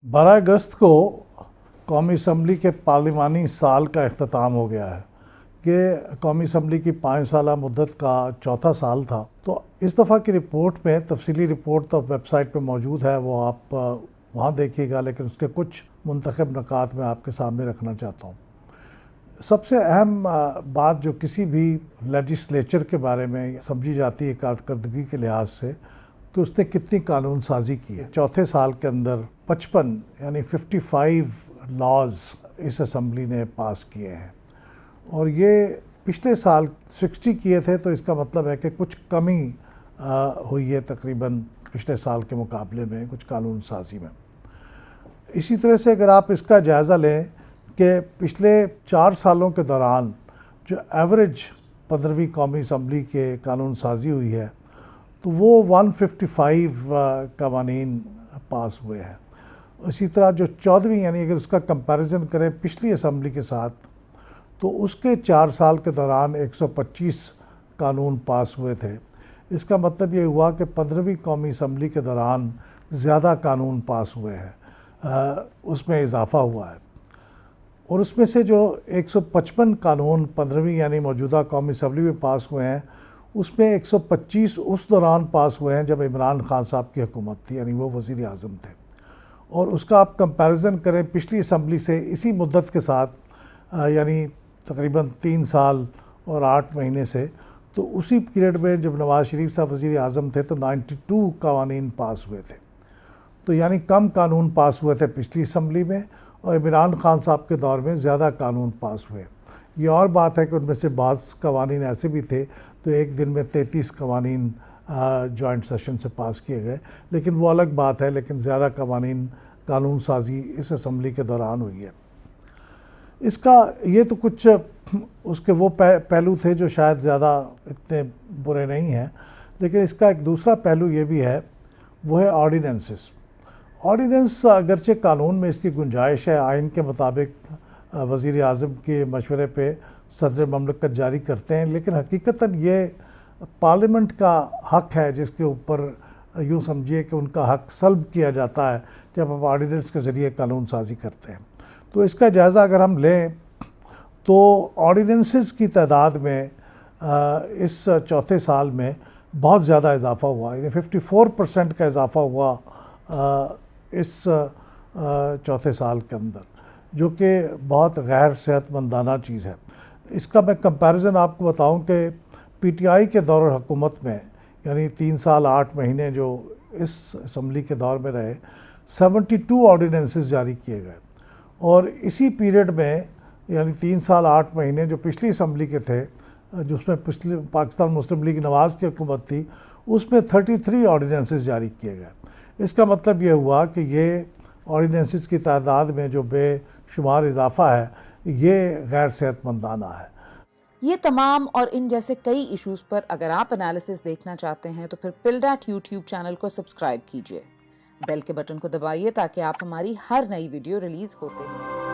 12 अगस्त को कौमी असम्बली के पार्लिमानी साल का अख्ताम हो गया है। ये कौमी असम्बली की 5 साला मुद्दत का चौथा साल था। तो इस दफ़ा की रिपोर्ट में तफसीली रिपोर्ट तो वेबसाइट पे मौजूद है, वो आप वहाँ देखिएगा, लेकिन उसके कुछ मुंतखब नकात मैं आपके सामने रखना चाहता हूँ। सबसे अहम बात जो किसी भी लेजिस्लेचर के बारे में समझी जाती है कारकर्दगी के लिहाज से कि उसने कितनी कानून साजी की है। चौथे साल के अंदर 55 यानी 55 लॉज इस असम्बली ने पास किए हैं, और ये पिछले साल 60 किए थे। तो इसका मतलब है कि कुछ कमी हुई है तकरीबन पिछले साल के मुकाबले में कुछ कानून साजी में। इसी तरह से अगर आप इसका जायज़ा लें कि पिछले 4 सालों के दौरान जो एवरेज 15वीं कौमी असम्बली के कानून साजी हुई है, तो वो 155 कवानीन पास हुए हैं। इसी तरह जो 14वीं यानी अगर उसका कंपैरिजन करें पिछली असम्बली के साथ, तो उसके 4 साल के दौरान 125 कानून पास हुए थे। इसका मतलब ये हुआ कि 15वीं कौमी असम्बली के दौरान ज़्यादा कानून पास हुए हैं, उसमें इजाफ़ा हुआ है। और उसमें से जो 155 कानून 15वीं यानी मौजूदा कौमी असम्बली में पास हुए हैं, उसमें 125 उस दौरान पास हुए हैं जब इमरान खान साहब की हुकूमत थी, यानी वो वज़ीर आज़म थे। और उसका आप कंपैरिजन करें पिछली असम्बली से इसी मुद्दत के साथ, यानी तकरीबन 3 साल और 8 महीने से, तो उसी पीरियड में जब नवाज़ शरीफ साहब वज़ीर आज़म थे तो 92 कवानीन पास हुए थे। तो यानी कम कानून पास हुए थे पिछली असम्बली में, और इमरान खान साहब के दौर में ज़्यादा कानून पास हुए। ये और बात है कि उनमें से बाज़ कवानीन ऐसे भी थे तो एक दिन में 33 कवानीन जॉइंट सेशन से पास किए गए, लेकिन वो अलग बात है। लेकिन ज़्यादा कवानीन कानून साजी इस असम्बली के दौरान हुई है। इसका ये तो कुछ उसके वो पहलू थे जो शायद ज़्यादा इतने बुरे नहीं हैं, लेकिन इसका एक दूसरा पहलू ये भी है, वो है ऑर्डिनेंसेस। ऑर्डिनेंस अगरचे कानून में इसकी गुंजाइश है, आइन के मुताबिक वज़ीर आज़म के मशवरे पे सदर ममलकत जारी करते हैं, लेकिन हकीकतन ये पार्लियामेंट का हक़ है जिसके ऊपर यूँ समझिए कि उनका हक़ सल्ब किया जाता है जब आप ऑर्डिनेंस के ज़रिए कानून साजी करते हैं। तो इसका जायज़ा अगर हम लें तो ऑर्डिनेंसेस की तादाद में इस चौथे साल में बहुत ज़्यादा इजाफ़ा हुआ, यानी 54% का इजाफ़ा हुआ इस चौथे साल के अंदर, जो कि बहुत गैर सेहतमंदाना चीज़ है। इसका मैं कंपैरिजन आपको बताऊं कि पीटीआई के दौर हुकूमत में, यानी 3 साल 8 महीने जो इस असम्बली के दौर में रहे, 72 ऑर्डिनेंसेस जारी किए गए। और इसी पीरियड में यानी 3 साल 8 महीने जो पिछली असम्बली के थे, जिसमें पिछले पाकिस्तान मुस्लिम लीग नवाज़ की हुकूमत थी, उसमें 33 ऑर्डिनेंसेस जारी किए गए। इसका मतलब ये हुआ कि ये ऑर्डिनेंसेस की तादाद में जो बेशुमार इजाफ़ा है, ये गैर सेहतमंदाना है। ये तमाम और इन जैसे कई इश्यूज़ पर अगर आप एनालिसिस देखना चाहते हैं तो फिर पिल्डैट यूट्यूब चैनल को सब्सक्राइब कीजिए, बेल के बटन को दबाइए ताकि आप हमारी हर नई वीडियो रिलीज़ होते हैं